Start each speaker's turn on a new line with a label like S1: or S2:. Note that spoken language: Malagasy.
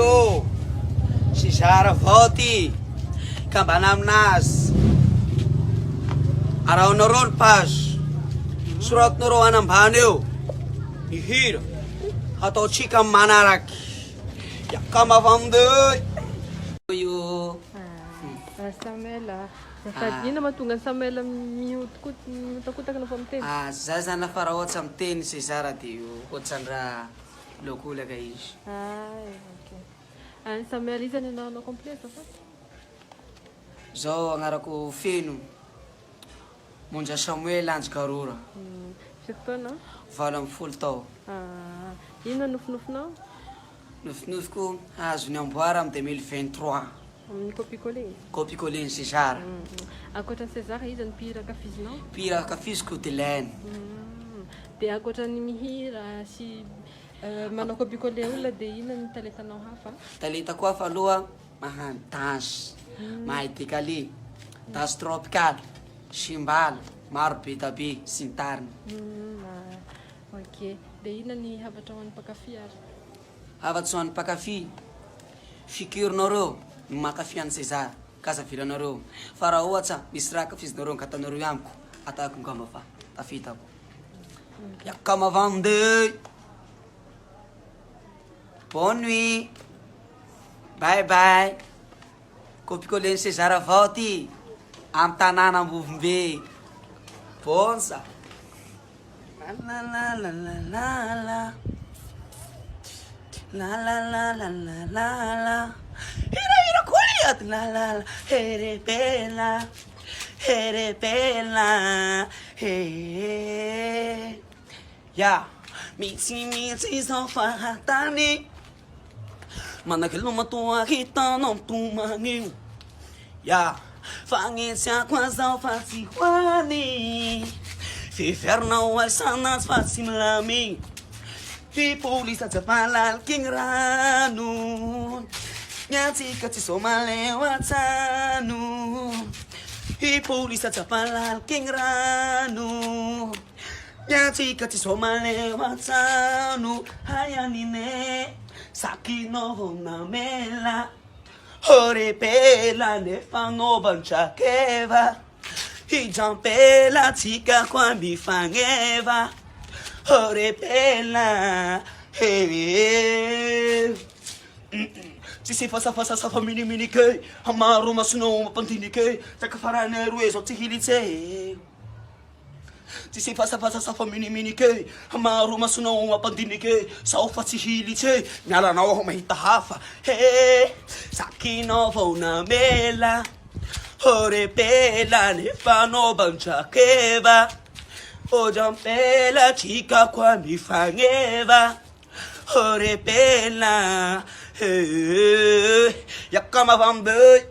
S1: Io si Sara Voti Kambanamnas Araonaron Pas Surat Noro Anambaneo Ihir Hato Chika Manarak Yakama Vamde Io
S2: Samela. Yun naman tungan Samela miutkut takutak na pamten.
S1: Zazana Faraot Samten si Sara Tiu Kotsandra Lokula Gaish
S2: Ai, okay. Samela izan na kompleto fa?
S1: Zao agnarako feno Monja Samuel Anjo Karora
S2: Fifotoana?
S1: 20 tao
S2: Ino nofinofina?
S1: Nofinofiko azony amboara amin'ny 2023
S2: Amin'ny copie-collé.
S1: Copie-collé sy Sara
S2: Ankoatran'ny César izy ny mpihira kafizinao?
S1: Pira kafiziko Dilène
S2: Dia ankoatran'ny mihira sy manao copie-collé olona dia ino ny talentanao hafa?
S1: Talenta koa fa aloha mahay danse mahay décalé danse tropicale simbala maro be tabe sy ny tariny
S2: Ok. Dia ino ny havatra ho an'ny mpakafy ary?
S1: Havatsy ho an'ny mpakafy fikirinareo no mankafy an'i César kasavilanareo fa raha ohatra misy raha kafizinareo ankatanareo amiko atako ngamba fa tafitako yakama vande bonne nuit bye bye copie-collé César Voti amin'ny tanàna Ambovombe bonsa la la la la la la la la la la la la ira kuliat la la la ere bella ya mitsy zao fahatany manakiloma toa hitanao tomagnio ya fagnentsiako azao fa tsy hoany fiverinao aisanazy fa tsy milamigny ty polisa tsy ampalaliky gny rano miatsika tsy zao maleo atsano ty polisa tsy ampalaliky gny rano miatsika tsy zao maleo atsano hay anine sakinao vao namela orepela nefanaovantrakeva hijampela tsika koa mifagneva orepela tsy sefasafasasa miniminike amaro masonao mampandinike tsaka farany roe zao tsy hilitse tsy sefasafasasa miniminike amaro masonao mampandinike sao fa tsy hilitse mialanao aho mahita hafa sakinao vao namela orepela nefanaovantrakeva ojampela tsika koa mifagneva orepela yakama vambe